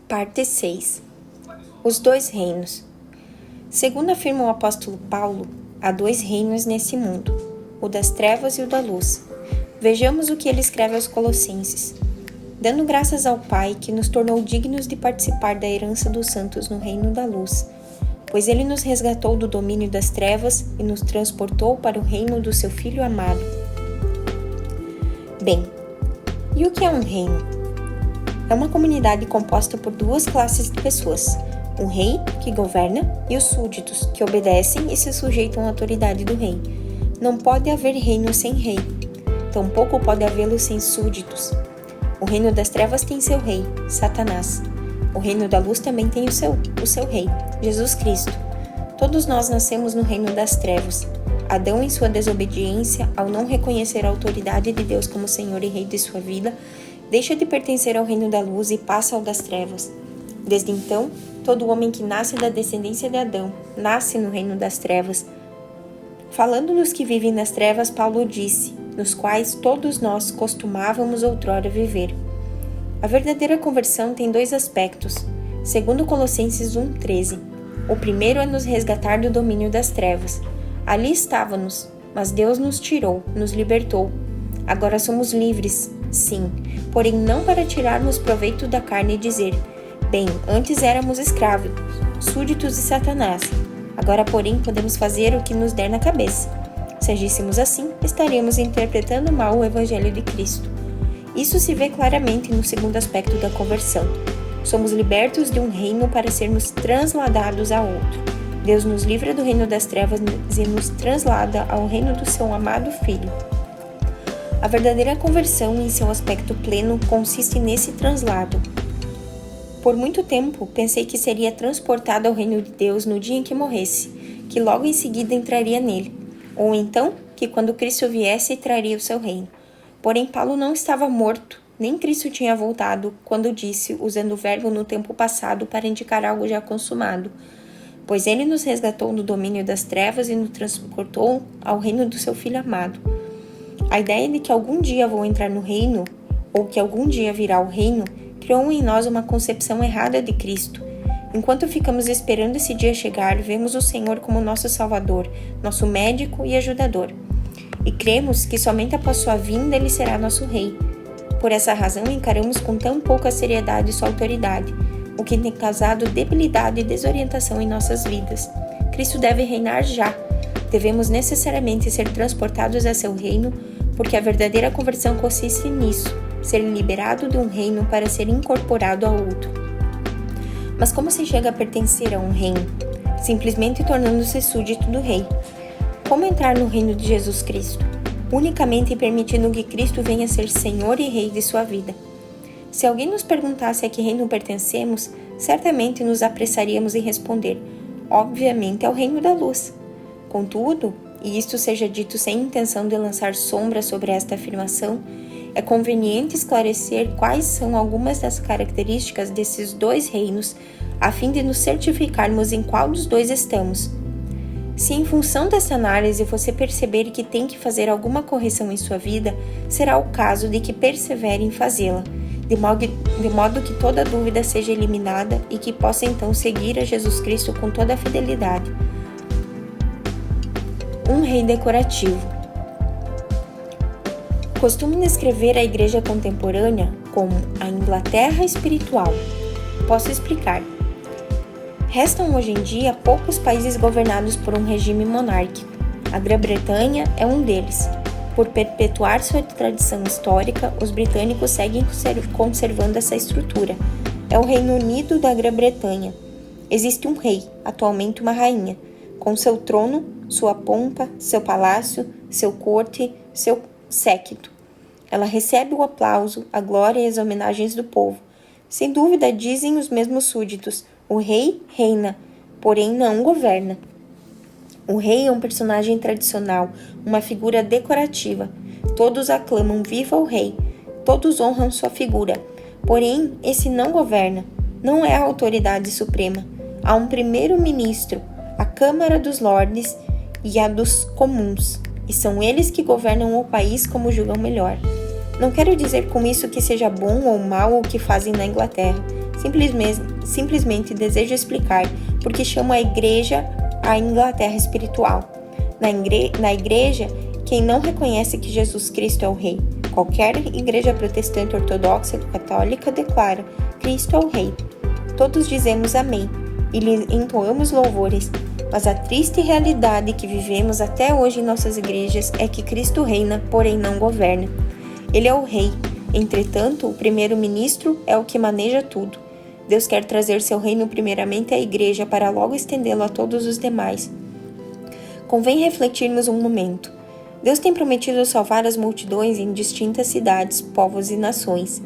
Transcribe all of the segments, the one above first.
Parte 6. Os dois reinos. Segundo afirma o apóstolo Paulo, há dois reinos nesse mundo, o das trevas e o da luz. Vejamos o que ele escreve aos Colossenses. Dando graças ao Pai que nos tornou dignos de participar da herança dos santos no reino da luz, pois ele nos resgatou do domínio das trevas e nos transportou para o reino do seu Filho amado. Bem, e o que é um reino? É uma comunidade composta por duas classes de pessoas, o rei, que governa, e os súditos, que obedecem e se sujeitam à autoridade do rei. Não pode haver reino sem rei, tampouco pode havê-lo sem súditos. O reino das trevas tem seu rei, Satanás. O reino da luz também tem o seu rei, Jesus Cristo. Todos nós nascemos no reino das trevas. Adão, em sua desobediência, ao não reconhecer a autoridade de Deus como Senhor e Rei de sua vida, deixa de pertencer ao reino da luz e passa ao das trevas. Desde então, todo homem que nasce da descendência de Adão, nasce no reino das trevas. Falando dos que vivem nas trevas, Paulo disse, nos quais todos nós costumávamos outrora viver. A verdadeira conversão tem dois aspectos, segundo Colossenses 1,13. O primeiro é nos resgatar do domínio das trevas. Ali estávamos, mas Deus nos tirou, nos libertou. Agora somos livres, sim, porém não para tirarmos proveito da carne e dizer, bem, antes éramos escravos, súditos de Satanás, agora porém podemos fazer o que nos der na cabeça. Se agíssemos assim, estaríamos interpretando mal o Evangelho de Cristo. Isso se vê claramente no segundo aspecto da conversão. Somos libertos de um reino para sermos transladados a outro. Deus nos livra do reino das trevas e nos translada ao reino do seu amado Filho. A verdadeira conversão, em seu aspecto pleno, consiste nesse translado. Por muito tempo, pensei que seria transportado ao reino de Deus no dia em que morresse, que logo em seguida entraria nele, ou então, que quando Cristo viesse, traria o seu reino. Porém, Paulo não estava morto, nem Cristo tinha voltado, quando disse, usando o verbo no tempo passado para indicar algo já consumado, pois ele nos resgatou do domínio das trevas e nos transportou ao reino do seu Filho amado. A ideia de que algum dia vou entrar no reino, ou que algum dia virá o reino, criou em nós uma concepção errada de Cristo. Enquanto ficamos esperando esse dia chegar, vemos o Senhor como nosso Salvador, nosso médico e ajudador. E cremos que somente após sua vinda ele será nosso Rei. Por essa razão, encaramos com tão pouca seriedade sua autoridade, o que tem causado debilidade e desorientação em nossas vidas. Cristo deve reinar já. Devemos necessariamente ser transportados a seu reino, porque a verdadeira conversão consiste nisso, ser liberado de um reino para ser incorporado a outro. Mas como se chega a pertencer a um reino? Simplesmente tornando-se súdito do rei. Como entrar no reino de Jesus Cristo? Unicamente permitindo que Cristo venha a ser Senhor e Rei de sua vida. Se alguém nos perguntasse a que reino pertencemos, certamente nos apressaríamos em responder, obviamente ao reino da luz. Contudo, e isto seja dito sem intenção de lançar sombra sobre esta afirmação, é conveniente esclarecer quais são algumas das características desses dois reinos, a fim de nos certificarmos em qual dos dois estamos. Se em função dessa análise você perceber que tem que fazer alguma correção em sua vida, será o caso de que persevere em fazê-la, de modo que toda dúvida seja eliminada e que possa então seguir a Jesus Cristo com toda a fidelidade. Um rei decorativo. Costumo descrever a igreja contemporânea como a Inglaterra espiritual. Posso explicar. Restam hoje em dia poucos países governados por um regime monárquico. A Grã-Bretanha é um deles. Por perpetuar sua tradição histórica, os britânicos seguem conservando essa estrutura. É o Reino Unido da Grã-Bretanha. Existe um rei, atualmente uma rainha, com seu trono, sua pompa, seu palácio, seu corte, seu séquito. Ela recebe o aplauso, a glória e as homenagens do povo. Sem dúvida, dizem os mesmos súditos, o rei reina, porém não governa. O rei é um personagem tradicional, uma figura decorativa. Todos aclamam viva o rei, todos honram sua figura. Porém, esse não governa, não é a autoridade suprema. Há um primeiro-ministro, a Câmara dos Lordes e a dos comuns, e são eles que governam o país como julgam melhor. Não quero dizer com isso que seja bom ou mal o que fazem na Inglaterra. Simplesmente desejo explicar porque chamo a igreja a Inglaterra espiritual. Na igreja, quem não reconhece que Jesus Cristo é o Rei. Qualquer igreja protestante, ortodoxa ou católica declara: Cristo é o Rei. Todos dizemos amém e lhe entoamos louvores, mas a triste realidade que vivemos até hoje em nossas igrejas é que Cristo reina, porém não governa. Ele é o Rei, entretanto, o primeiro-ministro é o que maneja tudo. Deus quer trazer seu reino primeiramente à igreja para logo estendê-lo a todos os demais. Convém refletirmos um momento. Deus tem prometido salvar as multidões em distintas cidades, povos e nações.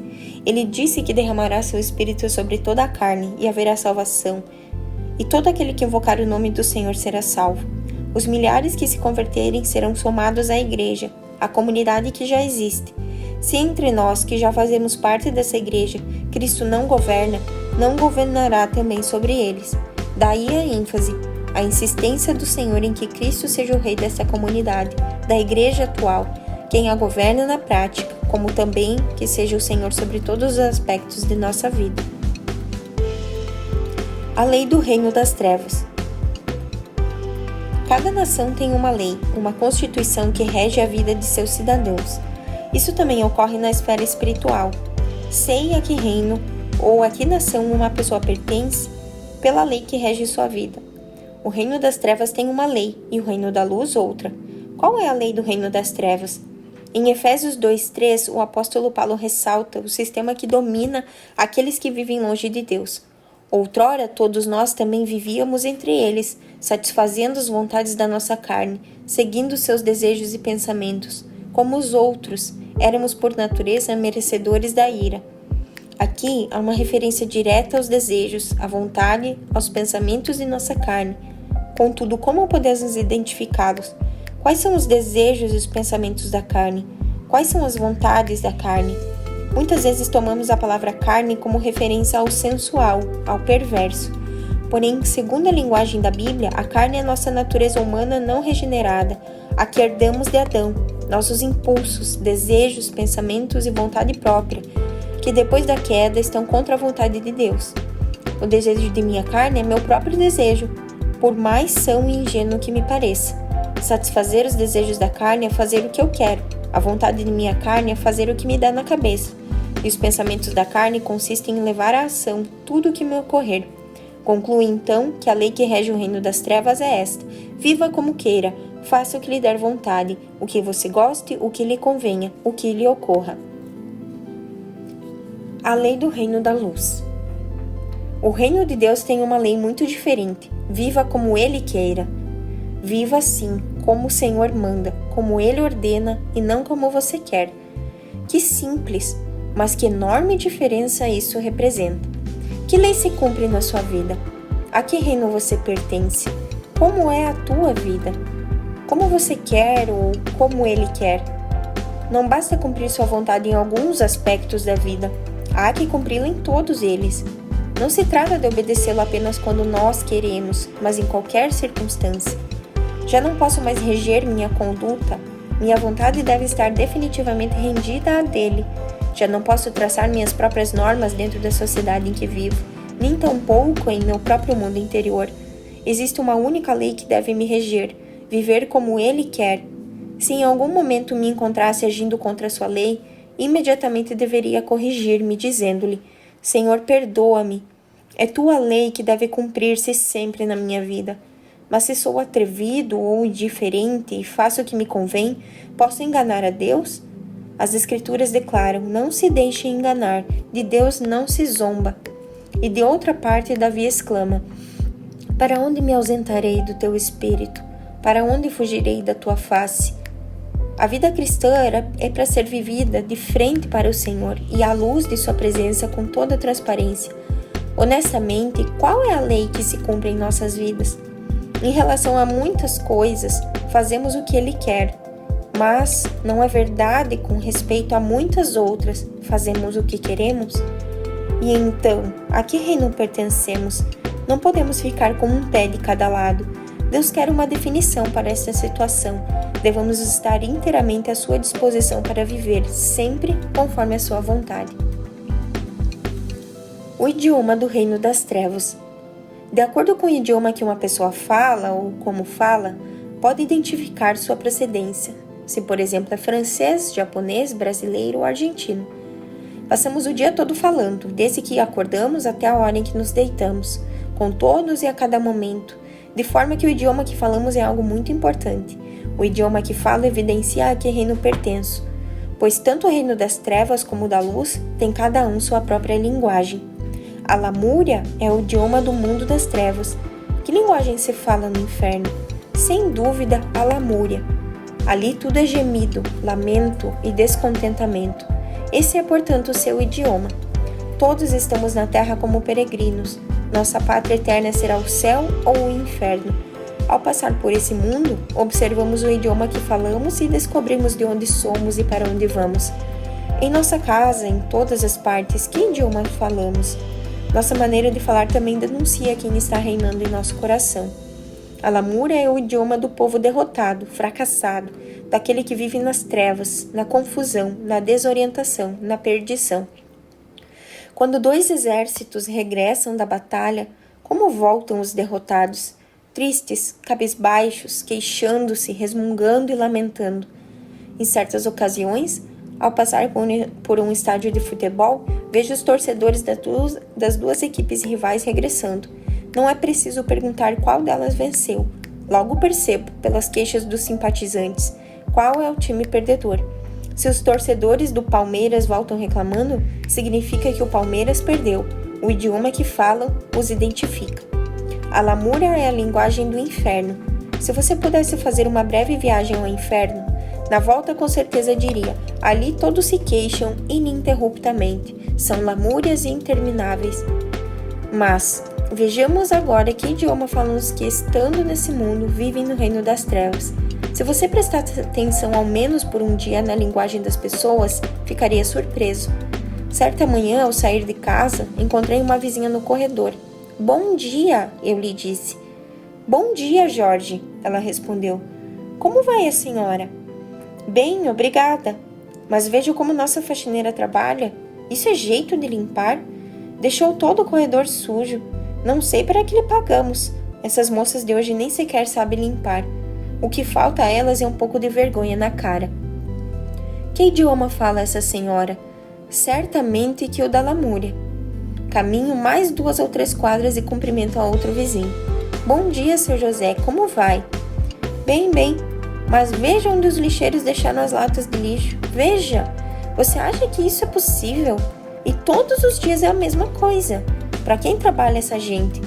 Ele disse que derramará seu Espírito sobre toda a carne e haverá salvação. E todo aquele que invocar o nome do Senhor será salvo. Os milhares que se converterem serão somados à igreja, à comunidade que já existe. Se entre nós, que já fazemos parte dessa igreja, Cristo não governa, não governará também sobre eles. Daí a ênfase, a insistência do Senhor em que Cristo seja o Rei dessa comunidade, da igreja atual, quem a governa na prática, como também que seja o Senhor sobre todos os aspectos de nossa vida. A lei do reino das trevas. Cada nação tem uma lei, uma constituição que rege a vida de seus cidadãos. Isso também ocorre na esfera espiritual. Sei a que reino ou a que nação uma pessoa pertence pela lei que rege sua vida. O reino das trevas tem uma lei e o reino da luz outra. Qual é a lei do reino das trevas? Em Efésios 2:3, o apóstolo Paulo ressalta o sistema que domina aqueles que vivem longe de Deus. Outrora, todos nós também vivíamos entre eles, satisfazendo as vontades da nossa carne, seguindo seus desejos e pensamentos. Como os outros, éramos por natureza merecedores da ira. Aqui há uma referência direta aos desejos, à vontade, aos pensamentos de nossa carne. Contudo, como podemos identificá-los? Quais são os desejos e os pensamentos da carne? Quais são as vontades da carne? Muitas vezes tomamos a palavra carne como referência ao sensual, ao perverso. Porém, segundo a linguagem da Bíblia, a carne é nossa natureza humana não regenerada, a que herdamos de Adão, nossos impulsos, desejos, pensamentos e vontade própria, que depois da queda estão contra a vontade de Deus. O desejo de minha carne é meu próprio desejo, por mais são e ingênuo que me pareça. Satisfazer os desejos da carne é fazer o que eu quero. A vontade de minha carne é fazer o que me dá na cabeça. E os pensamentos da carne consistem em levar à ação tudo o que me ocorrer. Conclui então que a lei que rege o reino das trevas é esta: viva como queira, faça o que lhe der vontade, o que você goste, o que lhe convenha, o que lhe ocorra. A lei do reino da luz. O reino de Deus tem uma lei muito diferente. Viva como Ele queira. Viva assim, como o Senhor manda, como Ele ordena e não como você quer. Que simples, mas que enorme diferença isso representa. Que lei se cumpre na sua vida? A que reino você pertence? Como é a tua vida? Como você quer ou como Ele quer? Não basta cumprir sua vontade em alguns aspectos da vida. Há que cumpri-la em todos eles. Não se trata de obedecê-lo apenas quando nós queremos, mas em qualquer circunstância. Já não posso mais reger minha conduta. Minha vontade deve estar definitivamente rendida à dele. Já não posso traçar minhas próprias normas dentro da sociedade em que vivo, nem tampouco em meu próprio mundo interior. Existe uma única lei que deve me reger: viver como ele quer. Se em algum momento me encontrasse agindo contra sua lei, imediatamente deveria corrigir-me, dizendo-lhe: Senhor, perdoa-me. É tua lei que deve cumprir-se sempre na minha vida. Mas se sou atrevido ou indiferente e faço o que me convém, posso enganar a Deus? As Escrituras declaram: não se deixe enganar, de Deus não se zomba. E de outra parte, Davi exclama: para onde me ausentarei do teu espírito? Para onde fugirei da tua face? A vida cristã é para ser vivida de frente para o Senhor e à luz de sua presença com toda transparência. Honestamente, qual é a lei que se cumpre em nossas vidas? Em relação a muitas coisas, fazemos o que Ele quer, mas não é verdade com respeito a muitas outras, fazemos o que queremos? E então, a que reino pertencemos? Não podemos ficar com um pé de cada lado. Deus quer uma definição para esta situação. Devemos estar inteiramente à sua disposição para viver sempre conforme a sua vontade. O idioma do Reino das Trevas. De acordo com o idioma que uma pessoa fala ou como fala, pode identificar sua procedência, se por exemplo é francês, japonês, brasileiro ou argentino. Passamos o dia todo falando, desde que acordamos até a hora em que nos deitamos, com todos e a cada momento, de forma que o idioma que falamos é algo muito importante. O idioma que falo evidencia a que reino pertenço, pois tanto o reino das trevas como o da luz tem cada um sua própria linguagem. A Lamúria é o idioma do mundo das trevas. Que linguagem se fala no inferno? Sem dúvida, a Lamúria. Ali tudo é gemido, lamento e descontentamento. Esse é, portanto, o seu idioma. Todos estamos na terra como peregrinos. Nossa pátria eterna será o céu ou o inferno. Ao passar por esse mundo, observamos o idioma que falamos e descobrimos de onde somos e para onde vamos. Em nossa casa, em todas as partes, que idioma falamos? Nossa maneira de falar também denuncia quem está reinando em nosso coração. A Lamúria é o idioma do povo derrotado, fracassado, daquele que vive nas trevas, na confusão, na desorientação, na perdição. Quando dois exércitos regressam da batalha, como voltam os derrotados? Tristes, cabisbaixos, queixando-se, resmungando e lamentando. Em certas ocasiões, ao passar por um estádio de futebol, vejo os torcedores das duas equipes rivais regressando. Não é preciso perguntar qual delas venceu. Logo percebo, pelas queixas dos simpatizantes, qual é o time perdedor. Se os torcedores do Palmeiras voltam reclamando, significa que o Palmeiras perdeu. O idioma que falam os identifica. A Lamúria é a linguagem do inferno. Se você pudesse fazer uma breve viagem ao inferno, na volta com certeza diria, ali todos se queixam ininterruptamente, são lamúrias intermináveis. Mas, vejamos agora que idioma falam os que, estando nesse mundo, vivem no reino das trevas. Se você prestar atenção ao menos por um dia na linguagem das pessoas, ficaria surpreso. Certa manhã, ao sair de casa, encontrei uma vizinha no corredor. Bom dia, eu lhe disse. Bom dia, Jorge, ela respondeu. Como vai a senhora? Bem, obrigada. Mas vejo como nossa faxineira trabalha. Isso é jeito de limpar? Deixou todo o corredor sujo. Não sei para que lhe pagamos. Essas moças de hoje nem sequer sabem limpar. O que falta a elas é um pouco de vergonha na cara. Que idioma fala essa senhora? Certamente que o da Lamúria. Caminho mais 2 ou 3 quadras e cumprimento a outro vizinho. Bom dia, seu José, como vai? Bem, mas veja onde os lixeiros deixaram as latas de lixo. Veja! Você acha que isso é possível? E todos os dias é a mesma coisa. Para quem trabalha essa gente?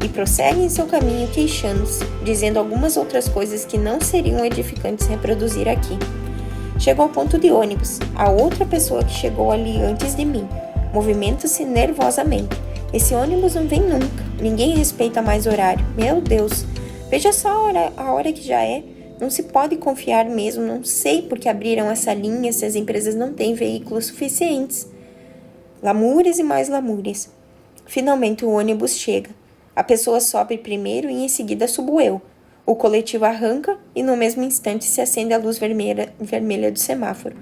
E prossegue em seu caminho queixando-se, dizendo algumas outras coisas que não seriam edificantes reproduzir aqui. Chegou ao ponto de ônibus. A outra pessoa que chegou ali antes de mim movimenta-se nervosamente. Esse ônibus não vem nunca. Ninguém respeita mais horário. Meu Deus! Veja só a hora que já é. Não se pode confiar mesmo. Não sei por que abriram essa linha se as empresas não têm veículos suficientes. Lamúrias e mais lamúrias. Finalmente o ônibus chega. A pessoa sobe primeiro e em seguida subo eu. O coletivo arranca e no mesmo instante se acende a luz vermelha do semáforo.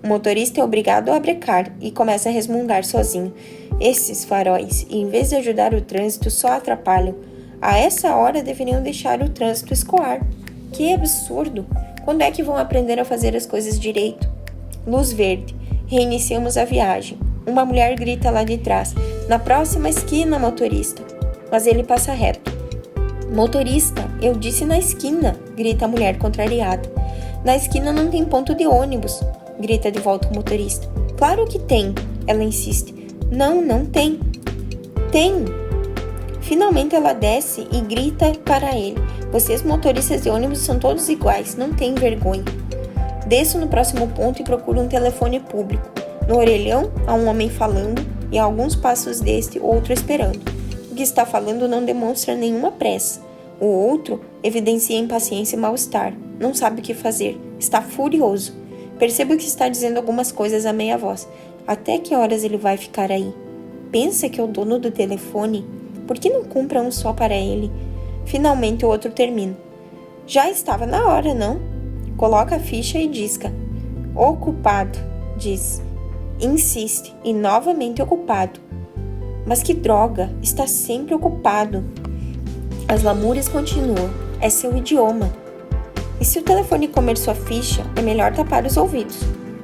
O motorista é obrigado a brecar e começa a resmungar sozinho. Esses faróis, em vez de ajudar o trânsito, só atrapalham. A essa hora deveriam deixar o trânsito escoar. Que absurdo! Quando é que vão aprender a fazer as coisas direito? Luz verde. Reiniciamos a viagem. Uma mulher grita lá de trás. Na próxima esquina, motorista. Mas ele passa reto. Motorista, eu disse na esquina, grita a mulher contrariada. Na esquina não tem ponto de ônibus, grita de volta o motorista. Claro que tem, ela insiste. Não tem. Tem! Finalmente ela desce e grita para ele. Vocês motoristas de ônibus são todos iguais, não tem vergonha. Desço no próximo ponto e procuro um telefone público. No orelhão há um homem falando e a alguns passos deste outro esperando. O que está falando não demonstra nenhuma pressa. O outro evidencia impaciência e mal-estar. Não sabe o que fazer. Está furioso. Percebo que está dizendo algumas coisas a meia voz. Até que horas ele vai ficar aí? Pensa que é o dono do telefone? Por que não compra um só para ele? Finalmente o outro termina. Já estava na hora, não? Coloca a ficha e disca. Ocupado, diz. Insiste, e novamente ocupado. Mas que droga, está sempre ocupado. As lamúrias continuam, é seu idioma. E se o telefone comer sua ficha, é melhor tapar os ouvidos.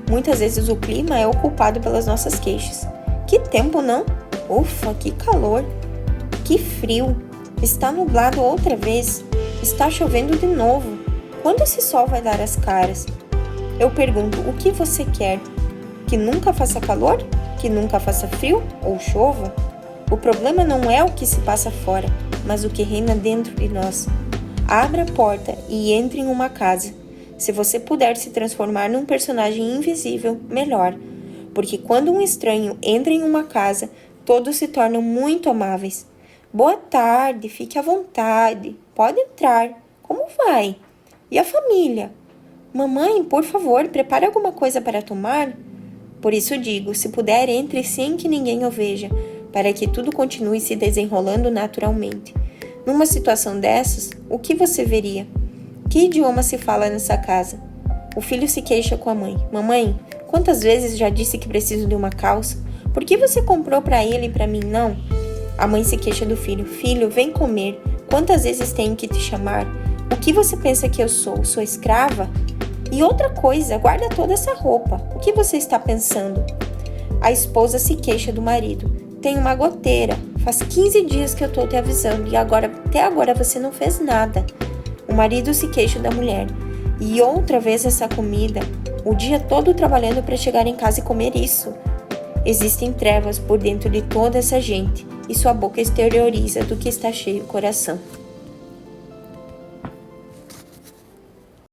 Muitas vezes o clima é o culpado pelas nossas queixas. Que tempo, não? Ufa, que calor! Que frio! Está nublado outra vez. Está chovendo de novo. Quando esse sol vai dar as caras? Eu pergunto, o que você quer? Que nunca faça calor? Que nunca faça frio ou chova? O problema não é o que se passa fora, mas o que reina dentro de nós. Abra a porta e entre em uma casa. Se você puder se transformar num personagem invisível, melhor. Porque quando um estranho entra em uma casa, todos se tornam muito amáveis. Boa tarde, fique à vontade. Pode entrar. Como vai? E a família? Mamãe, por favor, prepare alguma coisa para tomar? Por isso digo, se puder, entre sem que ninguém o veja, para que tudo continue se desenrolando naturalmente. Numa situação dessas, o que você veria? Que idioma se fala nessa casa? O filho se queixa com a mãe. Mamãe, quantas vezes já disse que preciso de uma calça? Por que você comprou para ele e para mim não? A mãe se queixa do filho. Filho, vem comer. Quantas vezes tenho que te chamar? O que você pensa que eu sou? Sou escrava? E outra coisa, guarda toda essa roupa. O que você está pensando? A esposa se queixa do marido. Tem uma goteira. Faz 15 dias que eu estou te avisando e até agora você não fez nada. O marido se queixa da mulher. E outra vez essa comida. O dia todo trabalhando para chegar em casa e comer isso. Existem trevas por dentro de toda essa gente. E sua boca exterioriza do que está cheio o coração.